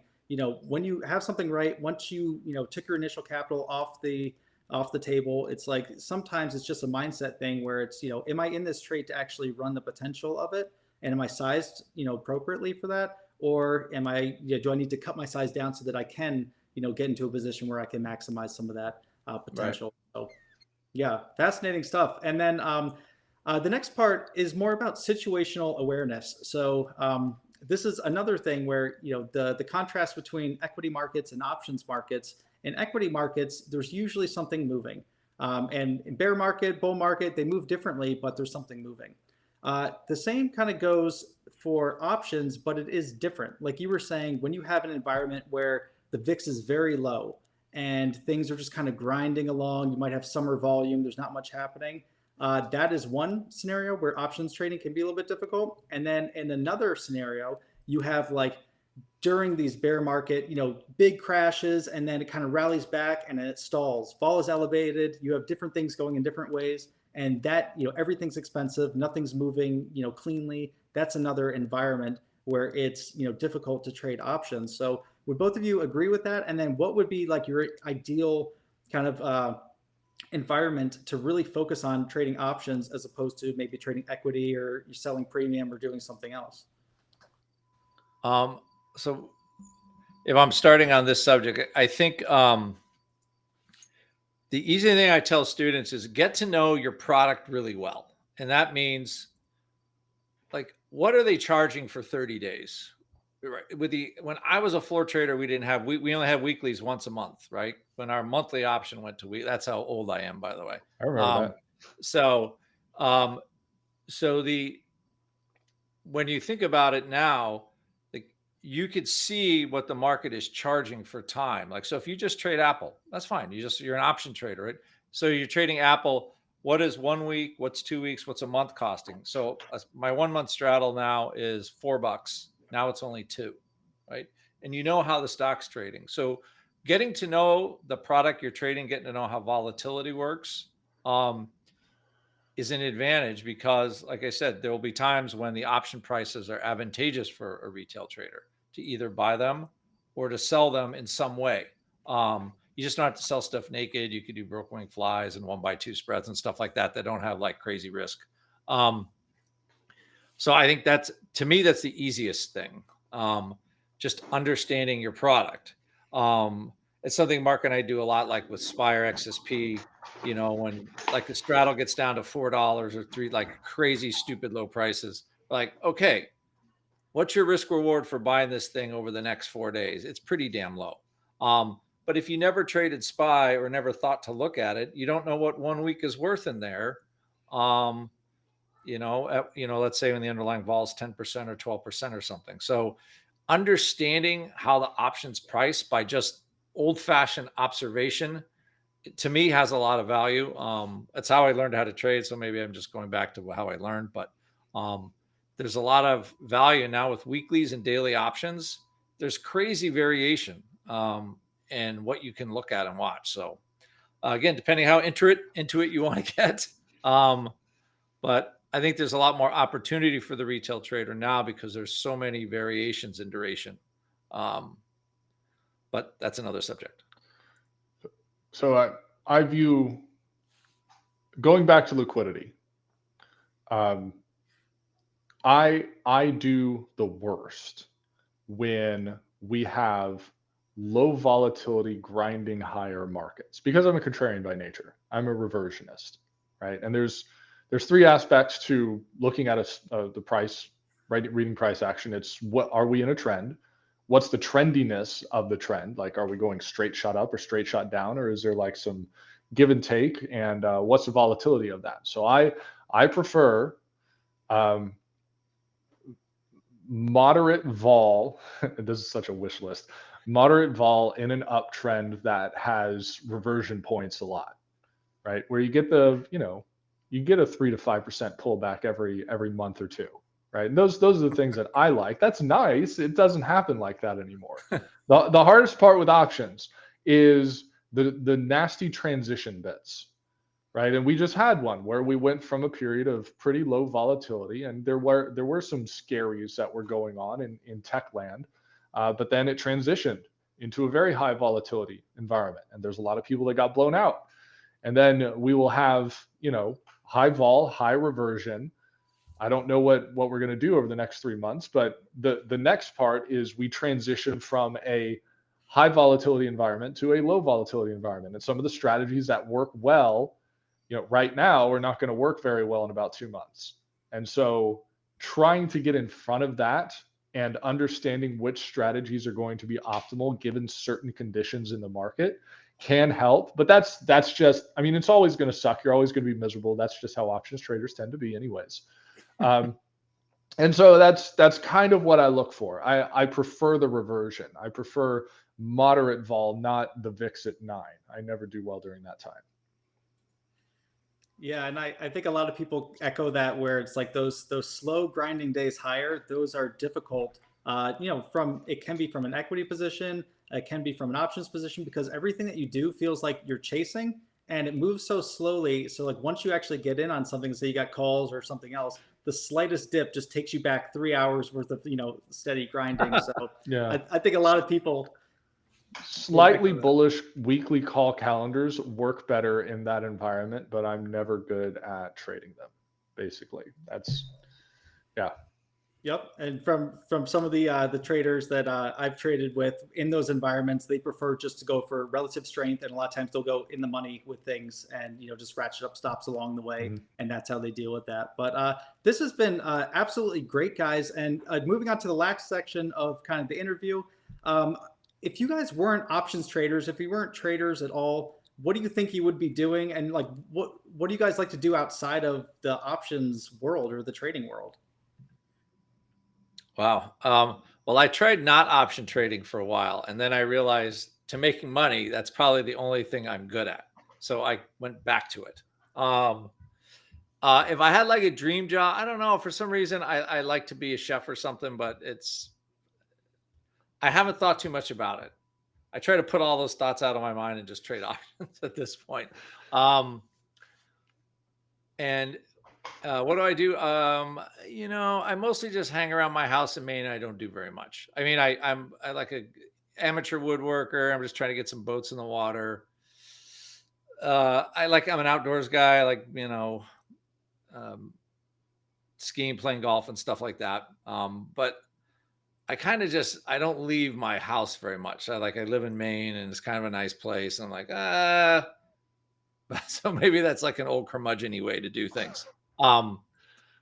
when you have something right, once you took your initial capital off the table, it's like sometimes it's just a mindset thing where it's, am I in this trade to actually run the potential of it, and am I sized appropriately for that, or am I do I need to cut my size down so that I can get into a position where I can maximize some of that potential. Right. So yeah, fascinating stuff. And then the next part is more about situational awareness. So this is another thing where the contrast between equity markets and options markets. In equity markets, there's usually something moving, and in bear market, bull market, they move differently, but there's something moving. The same kind of goes for options, but it is different. Like you were saying, when you have an environment where the VIX is very low and things are just kind of grinding along, you might have summer volume, there's not much happening. That is one scenario where options trading can be a little bit difficult. And then in another scenario, you have like during these bear market, big crashes, and then it kind of rallies back and then it stalls. Vol is elevated. You have different things going in different ways, and that everything's expensive, nothing's moving cleanly. That's another environment where it's difficult to trade options. So would both of you agree with that? And then what would be like your ideal kind of environment to really focus on trading options as opposed to maybe trading equity, or you're selling premium or doing something else? So if I'm starting on this subject, I think the easy thing I tell students is get to know your product really well. And that means, like, what are they charging for 30 days? Right. When I was a floor trader, we only have weeklies once a month, right? When our monthly option went to week, that's how old I am, by the way. I remember that. So when you think about it now, like, you could see what the market is charging for time. Like, so if you just trade Apple, that's fine. You're an option trader, right? So you're trading Apple. What is 1 week? What's 2 weeks? What's a month costing? So my 1 month straddle now is $4. Now it's only $2, right? And you know how the stock's trading. So getting to know the product you're trading, getting to know how volatility works, is an advantage, because, like I said, there will be times when the option prices are advantageous for a retail trader to either buy them or to sell them in some way. You just don't have to sell stuff naked. You could do broken wing flies and 1x2 spreads and stuff like that don't have like crazy risk. So I think to me, that's the easiest thing. Just understanding your product. It's something Mark and I do a lot, like with Spire XSP, when like the straddle gets down to $4 or $3, like crazy, stupid low prices, like, okay, what's your risk reward for buying this thing over the next 4 days? It's pretty damn low. But if you never traded SPY or never thought to look at it, you don't know what 1 week is worth in there. Let's say when the underlying vol is 10% or 12% or something. So understanding how the options price by just old-fashioned observation, to me, has a lot of value. That's how I learned how to trade. So maybe I'm just going back to how I learned, but there's a lot of value now with weeklies and daily options. There's crazy variation in what you can look at and watch. So again, depending how into it you want to get. But I think there's a lot more opportunity for the retail trader now because there's so many variations in duration. But that's another subject. So I view, going back to liquidity, I do the worst when we have low volatility grinding higher markets, because I'm a contrarian by nature. I'm a reversionist, right? And there's three aspects to looking at the price, right? Reading price action. It's, what are we in a trend? What's the trendiness of the trend? Like, are we going straight shot up or straight shot down, or is there like some give and take? And what's the volatility of that? So I prefer moderate vol. This is such a wish list. Moderate vol in an uptrend that has reversion points a lot, right? Where you get you get a 3 to 5% pullback every month or two, right? And those are the things that I like. That's nice. It doesn't happen like that anymore. The hardest part with options is the nasty transition bits. right? And we just had one where we went from a period of pretty low volatility, and there were some scaries that were going on in tech land, but then it transitioned into a very high volatility environment, and there's a lot of people that got blown out. And then we will have, high vol, high reversion. I don't know what we're going to do over the next 3 months, but the next part is we transition from a high volatility environment to a low volatility environment. And some of the strategies that work well, right now are not going to work very well in about 2 months. And so trying to get in front of that and understanding which strategies are going to be optimal given certain conditions in the market can help. But that's just, it's always going to suck. You're always going to be miserable. That's just how options traders tend to be anyways. And so that's kind of what I look for. I prefer the reversion. I prefer moderate vol, not the VIX at 9. I never do well during that time. Yeah, and I think a lot of people echo that, where it's like those slow grinding days higher, those are difficult. It can be from an equity position, it can be from an options position, because everything that you do feels like you're chasing, and it moves so slowly. So like once you actually get in on something, say you got calls or something else, the slightest dip just takes you back 3 hours worth of steady grinding. So Yeah. I think a lot of people slightly bullish weekly call calendars work better in that environment, but I'm never good at trading them. Basically, yeah. Yep, and from some of the traders that I've traded with in those environments, they prefer just to go for relative strength, and a lot of times they'll go in the money with things, and just ratchet up stops along the way, and that's how they deal with that. But this has been absolutely great, guys. And moving on to the last section of kind of the interview, if you guys weren't options traders, if you weren't traders at all, what do you think you would be doing? And like, what do you guys like to do outside of the options world or the trading world? Wow. Well, I tried not option trading for a while, and then I realized to making money, that's probably the only thing I'm good at. So I went back to it. If I had like a dream job, I don't know. For some reason, I like to be a chef or something, but I haven't thought too much about it. I try to put all those thoughts out of my mind and just trade options at this point. And what do I do? I mostly just hang around my house in Maine. I don't do very much. I like a amateur woodworker. I'm just trying to get some boats in the water. I'm an outdoors guy. I like, um, skiing, playing golf and stuff like that. But I kind of I don't leave my house very much. I live in Maine, and it's kind of a nice place. And I'm like, so maybe that's like an old curmudgeon-y way to do things.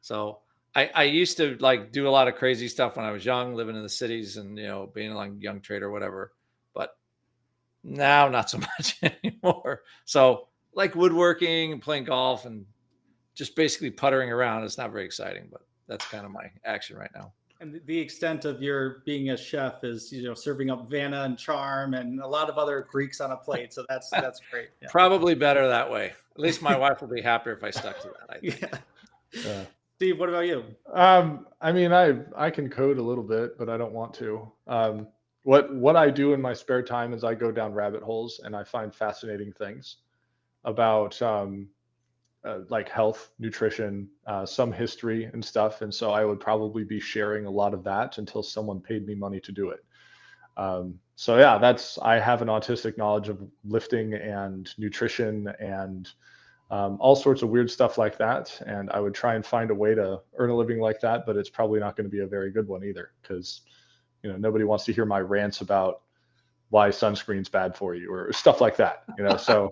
So I used to like do a lot of crazy stuff when I was young, living in the cities and, being a young trader, whatever, but now not so much anymore. So like woodworking and playing golf and just basically puttering around. It's not very exciting, but that's kind of my action right now. And the extent of your being a chef is, serving up Vanna and charm and a lot of other Greeks on a plate. So that's great. Yeah. Probably better that way. At least my wife will be happier if I stuck to that, I think. Yeah. Steve, what about you? I can code a little bit, but I don't want to. What I do in my spare time is I go down rabbit holes and I find fascinating things about like health, nutrition, some history and stuff. And so I would probably be sharing a lot of that until someone paid me money to do it. So yeah, I have an autistic knowledge of lifting and nutrition and all sorts of weird stuff like that. And I would try and find a way to earn a living like that, but it's probably not going to be a very good one either, because nobody wants to hear my rants about why sunscreen's bad for you or stuff like that. So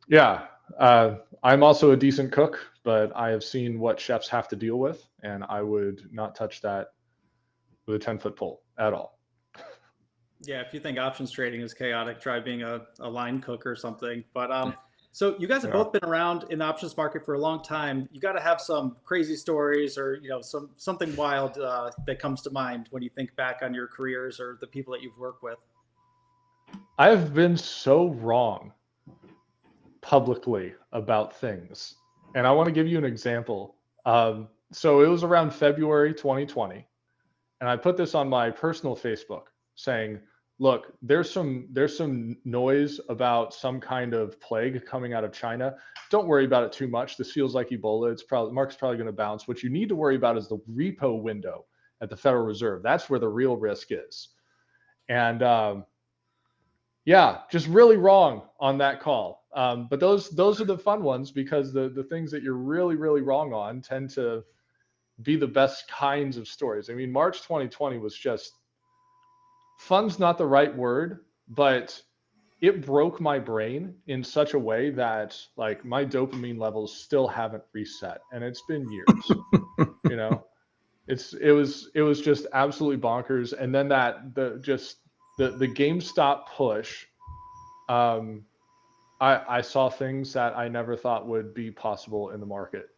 yeah. I'm also a decent cook, but I have seen what chefs have to deal with, and I would not touch that with a 10-foot pole at all. Yeah, if you think options trading is chaotic, try being a line cook or something. But so you guys have both been around in the options market for a long time. You got to have some crazy stories or something wild that comes to mind when you think back on your careers or the people that you've worked with. I've been so wrong publicly about things, and I want to give you an example. So it was around February 2020, and I put this on my personal Facebook saying, look, there's some noise about some kind of plague coming out of China. Don't worry about it too much. This feels like Ebola. The market's probably going to bounce. What you need to worry about is the repo window at the Federal Reserve. That's where the real risk is. And just really wrong on that call. But those are the fun ones, because the things that you're really, really wrong on tend to be the best kinds of stories. I mean, March 2020 was just, fun's not the right word, but it broke my brain in such a way that like my dopamine levels still haven't reset, and it's been years. It was just absolutely bonkers. And then the GameStop push, I saw things that I never thought would be possible in the market,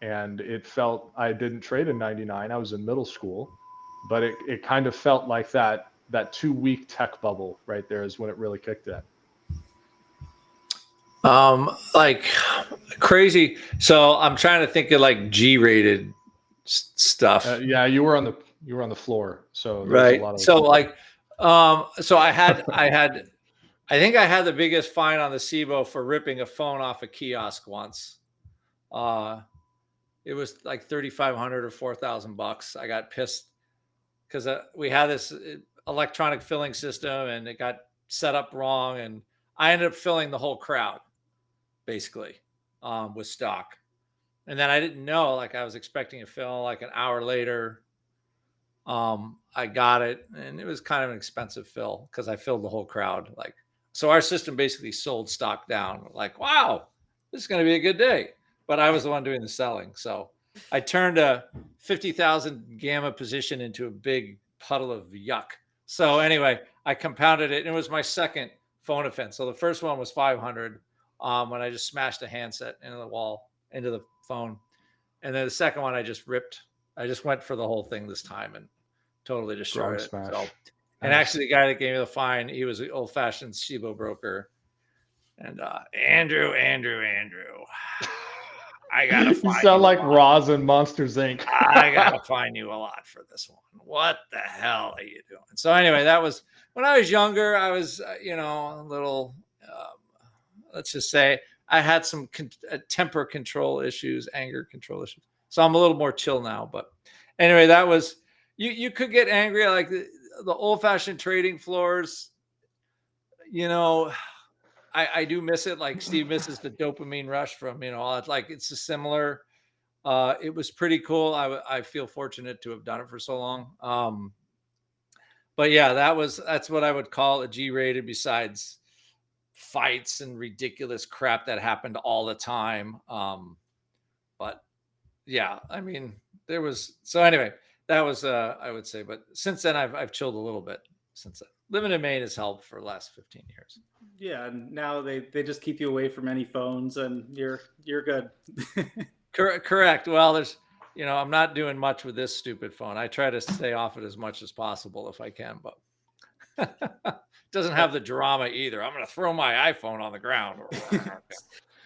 and it felt, I didn't trade in 99. I was in middle school, but it kind of felt like that 2-week tech bubble right there is when it really kicked in. Like crazy. So I'm trying to think of like G-rated stuff. You were on the floor, so right. A lot of so like, so I think I had the biggest fine on the SIBO for ripping a phone off a kiosk once. It was like $3,500 or $4,000. I got pissed because we had this electronic filling system and it got set up wrong, and I ended up filling the whole crowd basically with stock. And then I didn't know, like I was expecting to fill like an hour later. I got it, and it was kind of an expensive fill because I filled the whole crowd. Like, so our system basically sold stock down. Like, wow, this is going to be a good day. But I was the one doing the selling. So I turned a 50,000 gamma position into a big puddle of yuck. So anyway, I compounded it, and it was my second phone offense. So the first one was 500 when I just smashed a handset into the wall, into the phone. And then the second one, I just went for the whole thing this time and totally destroyed it. So, and actually the guy that gave me the fine, he was an old fashioned SIBO broker. And Andrew, I gotta find you sound like Roz and Monsters Inc. I gotta find you a lot for this one. What the hell are you doing? So anyway, that was when I was younger. I was, a little, let's just say I had some temper control issues, anger control issues. So I'm a little more chill now. But anyway, that was, you could get angry at like the old fashioned trading floors. I do miss it. Like Steve misses the dopamine rush from, it's a similar, it was pretty cool. I feel fortunate to have done it for so long. But yeah, that's what I would call a G-rated, besides fights and ridiculous crap that happened all the time. But yeah, I mean, anyway, that was, I would say, but since then I've chilled a little bit since then. Living in Maine has helped for the last 15 years. Yeah, and now they just keep you away from any phones, and you're good. Correct. Well, there's, I'm not doing much with this stupid phone. I try to stay off it as much as possible if I can, but it doesn't have the drama either. I'm going to throw my iPhone on the ground.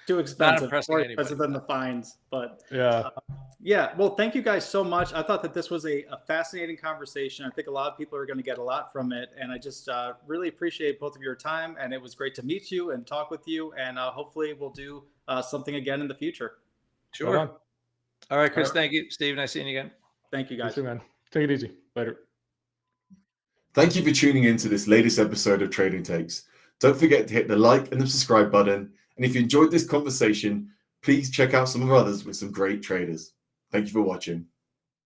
Too expensive, more expensive than the fines. But yeah. Well, thank you guys so much. I thought that this was a fascinating conversation. I think a lot of people are going to get a lot from it, and I just really appreciate both of your time. And it was great to meet you and talk with you. And hopefully, we'll do something again in the future. Sure. All right, Chris. Thank you, Steve. Nice seeing you again. Thank you, guys. You too, man. Take it easy. Later. Thank you for tuning in to this latest episode of Trading Takes. Don't forget to hit the like and the subscribe button. And if you enjoyed this conversation, please check out some of others with some great traders. Thank you for watching.